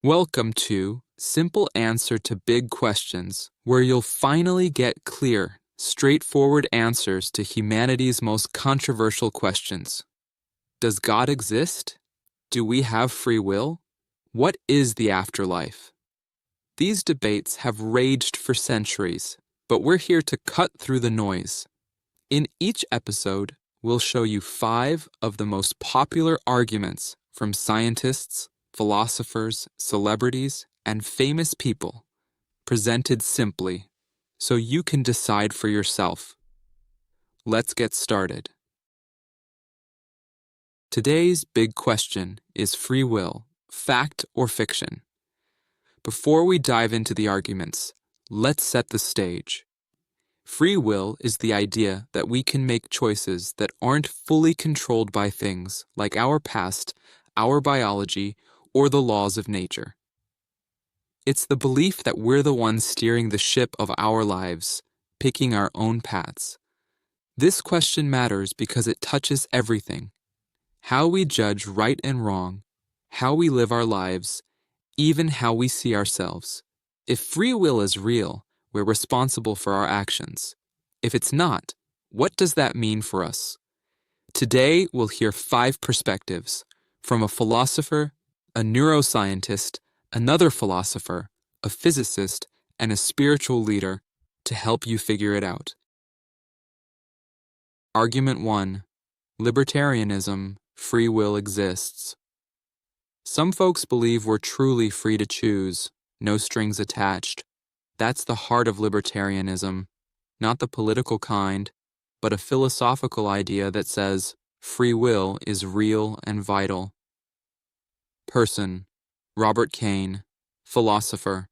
Welcome to Simple Answer to Big Questions, where you'll finally get clear, straightforward answers to humanity's most controversial questions. Does God exist? Do we have free will? What is the afterlife? These debates have raged for centuries, but we're here to cut through the noise. In each episode, we'll show you 5 of the most popular arguments from scientists, philosophers, celebrities, and famous people, presented simply, so you can decide for yourself. Let's get started. Today's big question is free will, fact or fiction? Before we dive into the arguments, let's set the stage. Free will is the idea that we can make choices that aren't fully controlled by things like our past, our biology, or the laws of nature. It's the belief that we're the ones steering the ship of our lives, picking our own paths. This question matters because it touches everything: how we judge right and wrong, how we live our lives, even how we see ourselves. If free will is real, we're responsible for our actions. If it's not, what does that mean for us? Today, we'll hear 5 perspectives from a philosopher, a neuroscientist, another philosopher, a physicist, and a spiritual leader to help you figure it out. Argument 1. Libertarianism, free will exists. Some folks believe we're truly free to choose, no strings attached. That's the heart of libertarianism, not the political kind, but a philosophical idea that says free will is real and vital. Person: Robert Kane, philosopher.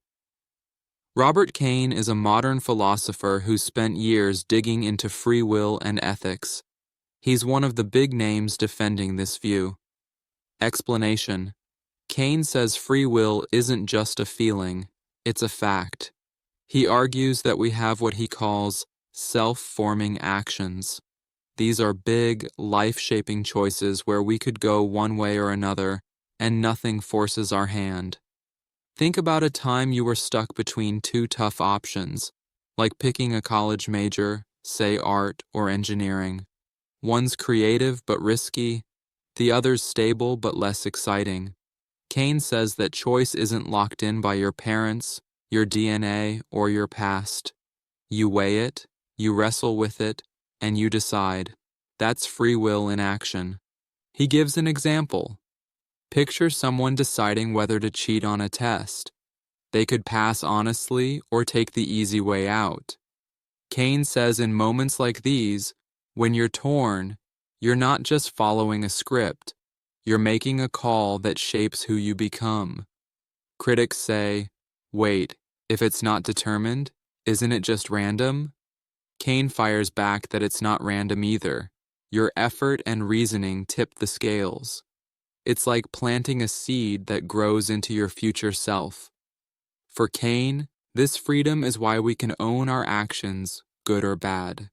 Robert Kane is a modern philosopher who spent years digging into free will and ethics. He's one of the big names defending this view. Explanation: Kane says free will isn't just a feeling, it's a fact. He argues that we have what he calls self-forming actions. These are big, life-shaping choices where we could go one way or another, and nothing forces our hand. Think about a time you were stuck between 2 tough options, like picking a college major, say art or engineering. One's creative but risky, the other's stable but less exciting. Kane says that choice isn't locked in by your parents, your DNA, or your past. You weigh it, you wrestle with it, and you decide. That's free will in action. He gives an example. Picture someone deciding whether to cheat on a test. They could pass honestly or take the easy way out. Kane says in moments like these, when you're torn, you're not just following a script. You're making a call that shapes who you become. Critics say, wait, if it's not determined, isn't it just random? Kane fires back that it's not random either. Your effort and reasoning tip the scales. It's like planting a seed that grows into your future self. For Kane, this freedom is why we can own our actions, good or bad.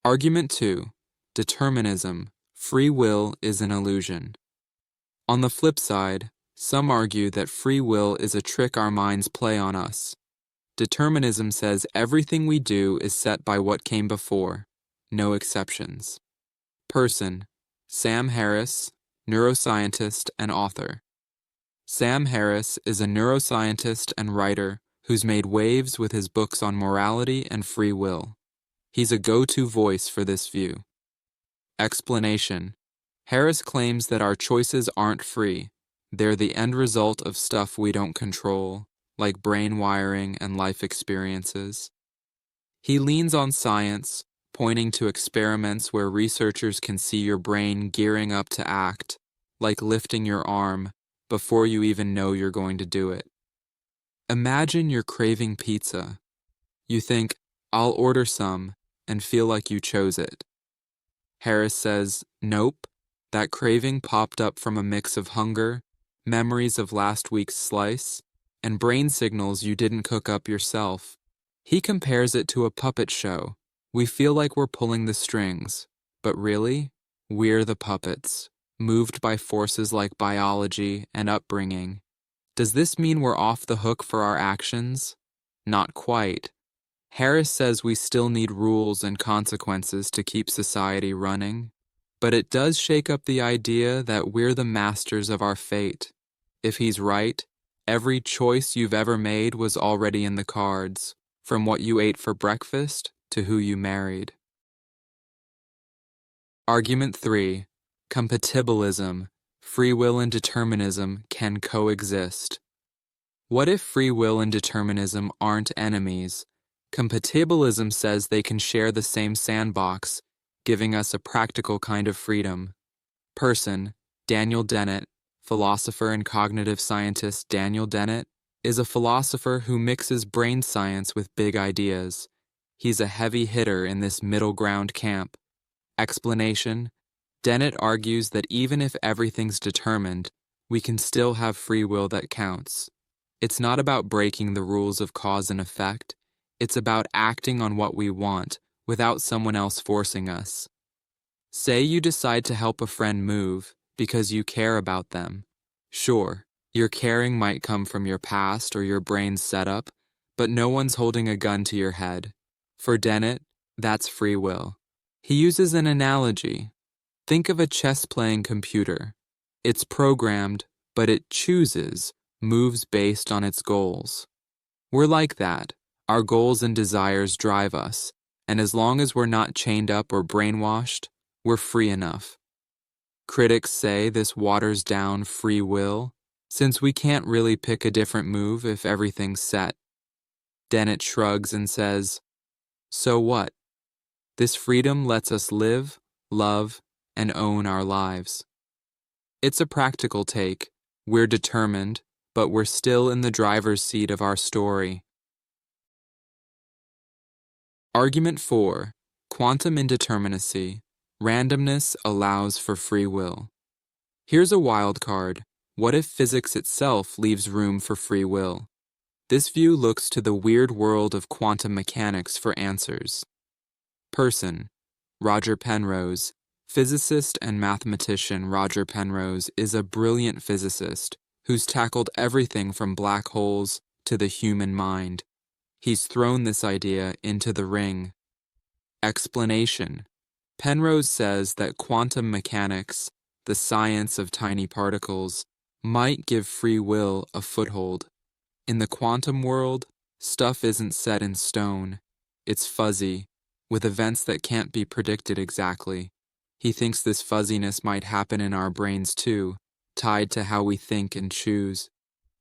Argument 2. Determinism, free will is an illusion. On the flip side, some argue that free will is a trick our minds play on us. Determinism says everything we do is set by what came before, no exceptions. Person: Sam Harris, neuroscientist and author. Sam Harris is a neuroscientist and writer who's made waves with his books on morality and free will. He's a go-to voice for this view. Explanation: Harris claims that our choices aren't free. They're the end result of stuff we don't control, like brain wiring and life experiences. He leans on science, pointing to experiments where researchers can see your brain gearing up to act, like lifting your arm, before you even know you're going to do it. Imagine you're craving pizza. You think, I'll order some, and feel like you chose it. Harris says, nope, that craving popped up from a mix of hunger, memories of last week's slice, and brain signals you didn't cook up yourself. He compares it to a puppet show. We feel like we're pulling the strings, but really, we're the puppets, moved by forces like biology and upbringing. Does this mean we're off the hook for our actions? Not quite. Harris says we still need rules and consequences to keep society running, but it does shake up the idea that we're the masters of our fate. If he's right, every choice you've ever made was already in the cards, from what you ate for breakfast to who you married. Argument 3. Compatibilism. Free will and determinism can coexist. What if free will and determinism aren't enemies? Compatibilism says they can share the same sandbox, giving us a practical kind of freedom. Person, Daniel Dennett, philosopher and cognitive scientist Daniel Dennett, is a philosopher who mixes brain science with big ideas. He's a heavy hitter in this middle ground camp. Explanation: Dennett argues that even if everything's determined, we can still have free will that counts. It's not about breaking the rules of cause and effect. It's about acting on what we want without someone else forcing us. Say you decide to help a friend move because you care about them. Sure, your caring might come from your past or your brain's setup, but no one's holding a gun to your head. For Dennett, that's free will. He uses an analogy. Think of a chess-playing computer. It's programmed, but it chooses, moves based on its goals. We're like that. Our goals and desires drive us, and as long as we're not chained up or brainwashed, we're free enough. Critics say this waters down free will, since we can't really pick a different move if everything's set. Dennett shrugs and says, so what? This freedom lets us live, love, and own our lives. It's a practical take. We're determined, but we're still in the driver's seat of our story. Argument 4. Quantum indeterminacy. Randomness allows for free will. Here's a wild card. What if physics itself leaves room for free will? This view looks to the weird world of quantum mechanics for answers. Person, Roger Penrose. Physicist and mathematician Roger Penrose is a brilliant physicist who's tackled everything from black holes to the human mind. He's thrown this idea into the ring. Explanation. Penrose says that quantum mechanics, the science of tiny particles, might give free will a foothold. In the quantum world, stuff isn't set in stone. It's fuzzy, with events that can't be predicted exactly. He thinks this fuzziness might happen in our brains too, tied to how we think and choose.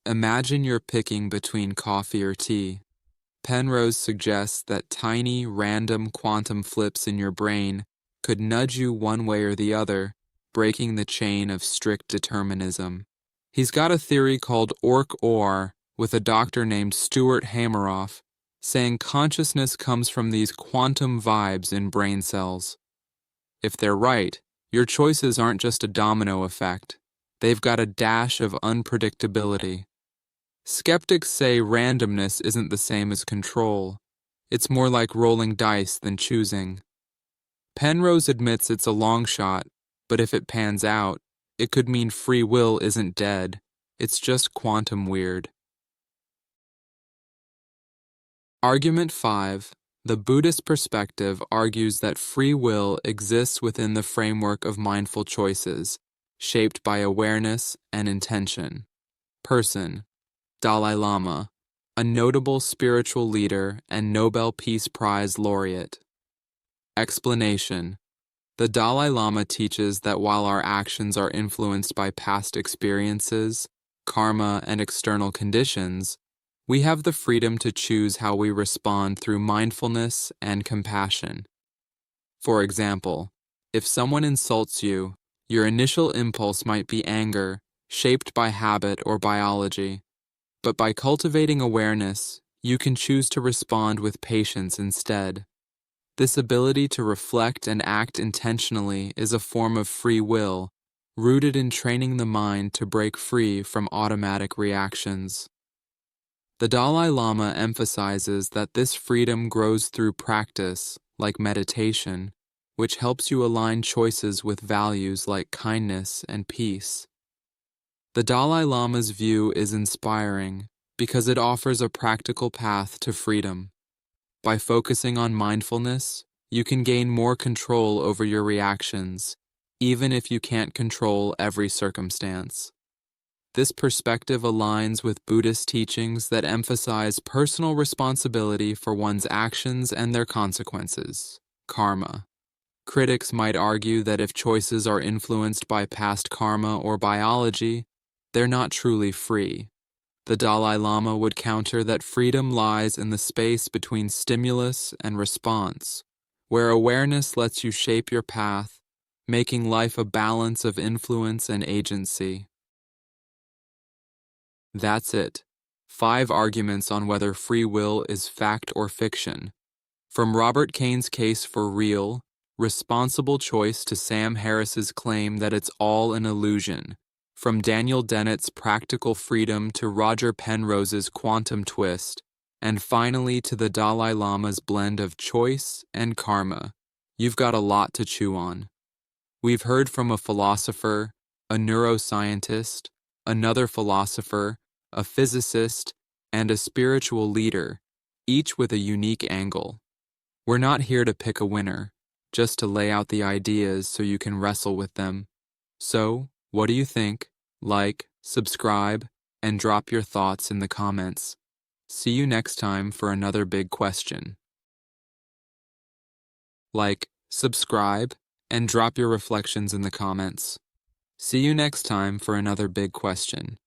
Imagine you're picking between coffee or tea. Penrose suggests that tiny, random quantum flips in your brain could nudge you one way or the other, breaking the chain of strict determinism. He's got a theory called OR with a doctor named Stuart Hameroff, saying consciousness comes from these quantum vibes in brain cells. If they're right, your choices aren't just a domino effect. They've got a dash of unpredictability. Skeptics say randomness isn't the same as control. It's more like rolling dice than choosing. Penrose admits it's a long shot, but if it pans out, it could mean free will isn't dead. It's just quantum weird. Argument 5. The Buddhist perspective argues that free will exists within the framework of mindful choices, shaped by awareness and intention. Person, Dalai Lama, a notable spiritual leader and Nobel Peace Prize laureate. Explanation. The Dalai Lama teaches that while our actions are influenced by past experiences, karma, and external conditions, we have the freedom to choose how we respond through mindfulness and compassion. For example, if someone insults you, your initial impulse might be anger, shaped by habit or biology. But by cultivating awareness, you can choose to respond with patience instead. This ability to reflect and act intentionally is a form of free will, rooted in training the mind to break free from automatic reactions. The Dalai Lama emphasizes that this freedom grows through practice, like meditation, which helps you align choices with values like kindness and peace. The Dalai Lama's view is inspiring because it offers a practical path to freedom. By focusing on mindfulness, you can gain more control over your reactions, even if you can't control every circumstance. This perspective aligns with Buddhist teachings that emphasize personal responsibility for one's actions and their consequences, karma. Critics might argue that if choices are influenced by past karma or biology, they're not truly free. The Dalai Lama would counter that freedom lies in the space between stimulus and response, where awareness lets you shape your path, making life a balance of influence and agency. That's it. 5 arguments on whether free will is fact or fiction. From Robert Kane's case for real, responsible choice to Sam Harris's claim that it's all an illusion. From Daniel Dennett's practical freedom to Roger Penrose's quantum twist, and finally to the Dalai Lama's blend of choice and karma, you've got a lot to chew on. We've heard from a philosopher, a neuroscientist, another philosopher, a physicist, and a spiritual leader, each with a unique angle. We're not here to pick a winner, just to lay out the ideas so you can wrestle with them. So, what do you think? Like, subscribe, and drop your thoughts in the comments. See you next time for another big question. Like, subscribe, and drop your reflections in the comments. See you next time for another big question.